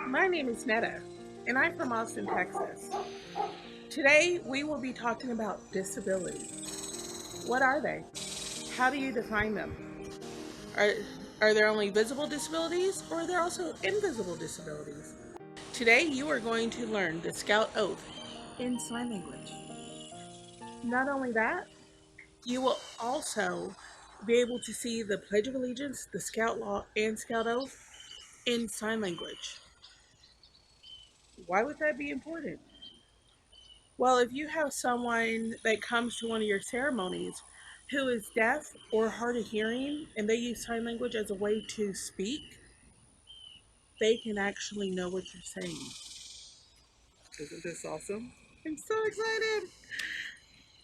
My name is Netta, and I'm from Austin, Texas. Today, we will be talking about disabilities. What are they? How do you define them? Are, are there only visible disabilities, or are there also invisible disabilities? Today, you are going to learn the Scout Oath in sign language. Not only that, you will also be able to see the Pledge of Allegiance, the Scout Law, and Scout Oath in sign language. Why would that be important? Well, if you have someone that comes to one of your ceremonies who is deaf or hard of hearing and they use sign language as a way to speak, they can actually know what you're saying. Isn't this awesome? I'm so excited.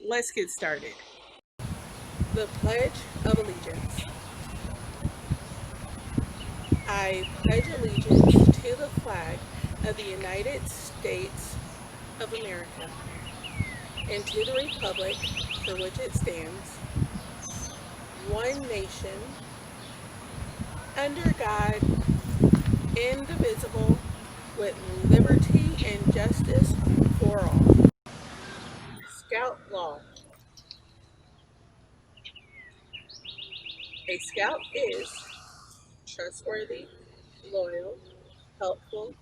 Let's get started. The Pledge of Allegiance. I pledge allegiance to the flag of the United States of America and to the republic for which it stands, one nation, under God, indivisible, with liberty and justice for all. Scout Law. A scout is trustworthy, loyal, helpful,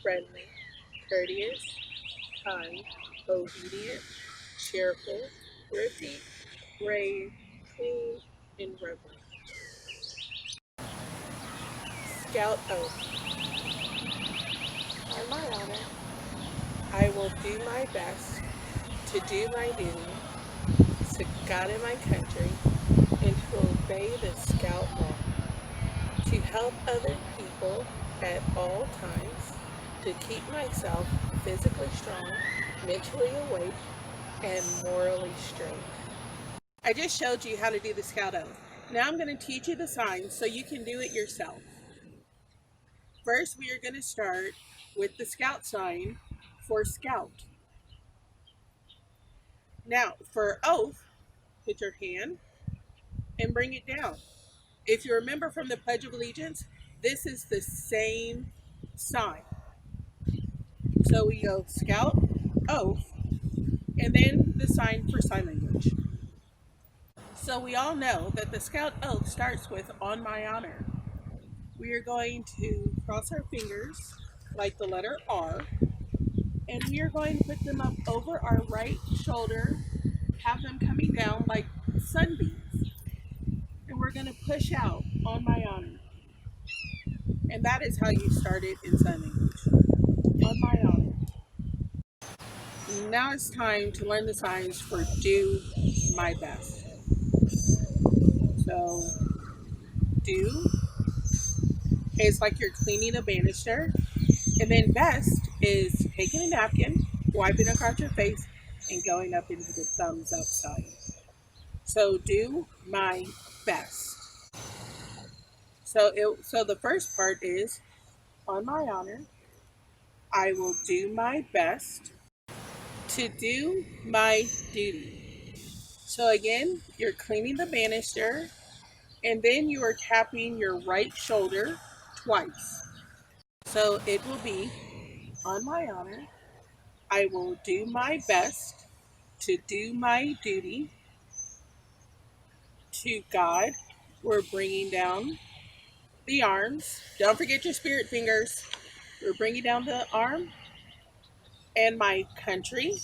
friendly, courteous, kind, obedient, cheerful, thrifty, brave, clean, and reverent. Scout Oath. On my honor, I will do my best to do my duty to God and my country and to obey the Scout Law, to help other people at all times, to keep myself physically strong, mentally awake, and morally straight. I just showed you how to do the Scout Oath. Now I'm going to teach you the signs so you can do it yourself. First, we are going to start with the Scout sign for Scout. Now, for Oath, put your hand and bring it down. If you remember from the Pledge of Allegiance, this is the same sign. So we go Scout, Oath, and then the sign for sign language. So we all know that the Scout Oath starts with on my honor. We are going to cross our fingers like the letter R, and we are going to put them up over our right shoulder, have them coming down like sunbeams. And we're going to push out on my honor. And that is how you start it in sign language. On my honor. Now it's time to learn the signs for do my best. So, do is like you're cleaning a banister, and then best is taking a napkin, wiping across your face, and going up into the thumbs up sign. So, do my best. So the first part is on my honor, I will do my best to do my duty. So again, you're cleaning the banister and then you are tapping your right shoulder twice. So it will be on my honor, I will do my best to do my duty to God. We're bringing down the arms. Don't forget your spirit fingers. We're bringing down the arm and my country.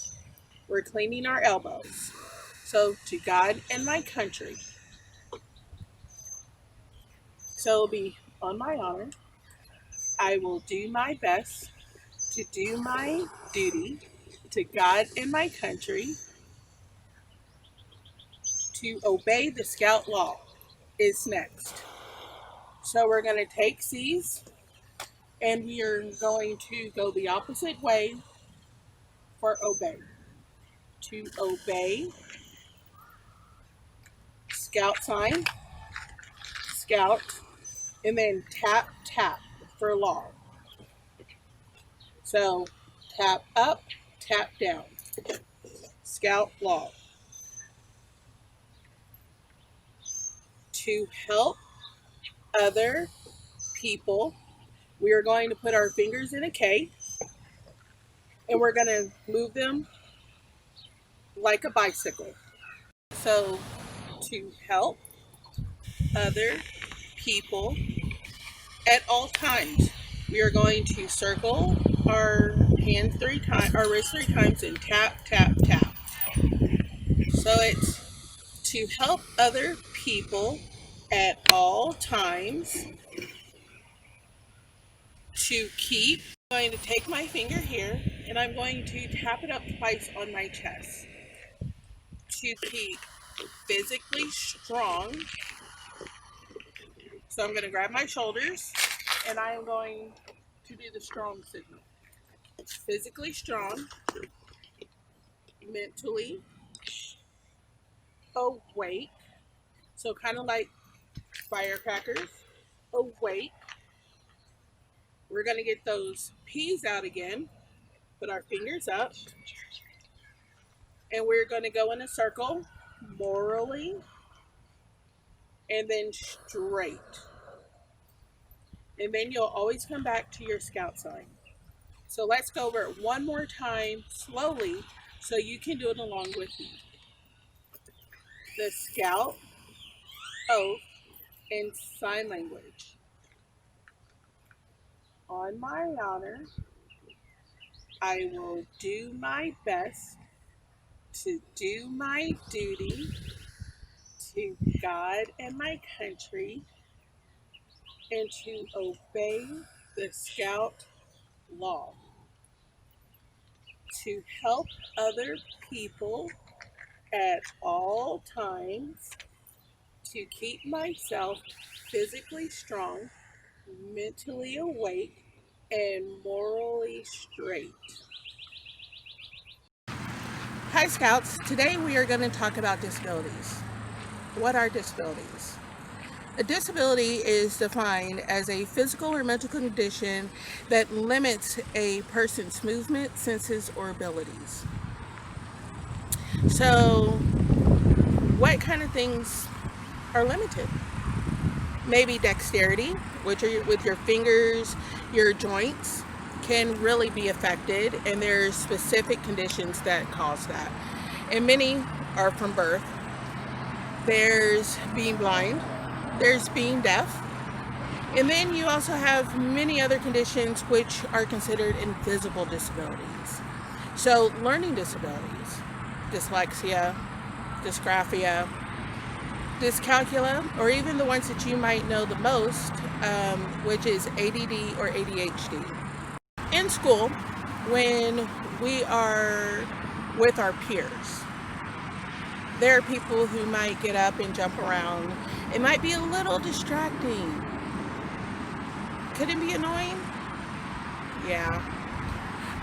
We're cleaning our elbows. So to God and my country. So it'll be on my honor. I will do my best to do my duty to God and my country to obey the Scout Law is next. So we're going to take C's and we are going to go the opposite way for obey. To obey, Scout sign, Scout, and then tap, tap for law. So tap up, tap down. Scout Law. To help other people We are going to put our fingers in a K and we're going to move them like a bicycle. So, to help other people at all times, we are going to circle our hands 3 times, our wrist 3 times, and tap, tap, tap. So it's to help other people at all times, to keep. I'm going to take my finger here and I'm going to tap it up twice on my chest. To keep physically strong. So I'm going to grab my shoulders and I am going to do the strong signal. Physically strong, mentally awake. So kind of like firecrackers, awake. We're going to get those P's out again. Put our fingers up. And we're going to go in a circle, morally, and then straight. And then you'll always come back to your scout sign. So let's go over it one more time slowly so you can do it along with me. The scout, oath, and sign language. On my honor, I will do my best to do my duty to God and my country and to obey the scout law. To help other people at all times, to keep myself physically strong, mentally awake, and morally straight. Hi Scouts, today we are going to talk about disabilities. What are disabilities? A disability is defined as a physical or mental condition that limits a person's movement, senses, or abilities. So, what kind of things are limited? Maybe dexterity, which are with your fingers, your joints can really be affected, and there's specific conditions that cause that. And many are from birth. There's being blind, there's being deaf, and then you also have many other conditions which are considered invisible disabilities. So learning disabilities, dyslexia, dysgraphia, dyscalculia, or even the ones that you might know the most, which is ADD or ADHD. In school, when we are with our peers, there are people who might get up and jump around. It might be a little distracting. Could it be annoying? Yeah.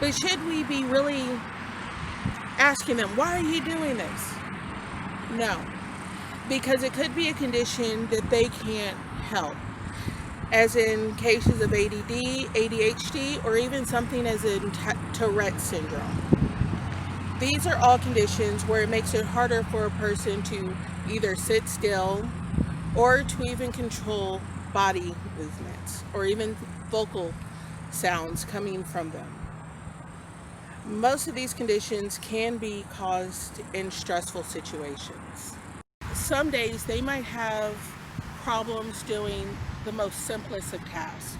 But should we be really asking them, why are you doing this? No. Because it could be a condition that they can't help. As in cases of ADD, ADHD, or even something as in Tourette syndrome. These are all conditions where it makes it harder for a person to either sit still or to even control body movements or even vocal sounds coming from them. Most of these conditions can be caused in stressful situations. Some days they might have problems doing the most simplest of tasks.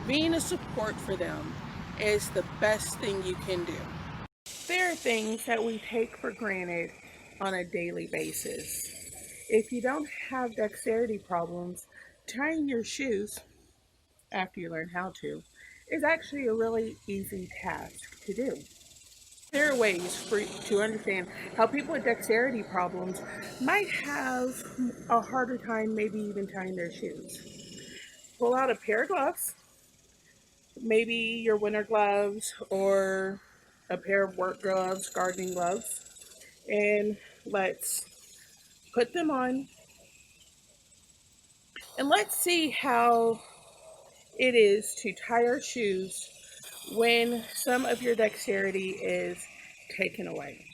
Being a support for them is the best thing you can do. There are things that we take for granted on a daily basis. If you don't have dexterity problems, tying your shoes, after you learn how to, is actually a really easy task to do. There are ways to understand how people with dexterity problems might have a harder time maybe even tying their shoes. Pull out a pair of gloves, maybe your winter gloves or a pair of work gloves, gardening gloves, and let's put them on and let's see how it is to tie our shoes when some of your dexterity is taken away.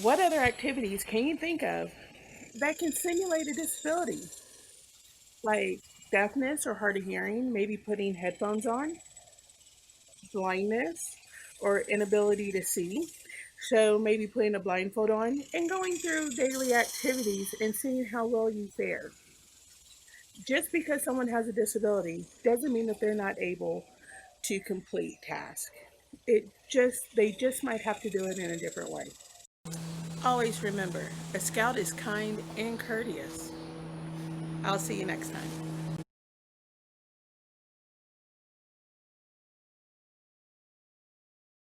What other activities can you think of that can simulate a disability, like deafness or hard of hearing, maybe putting headphones on, blindness or inability to see? So maybe putting a blindfold on and going through daily activities and seeing how well you fare. Just because someone has a disability doesn't mean that they're not able to complete tasks. They just might have to do it in a different way. Always remember, a scout is kind and courteous. I'll see you next time.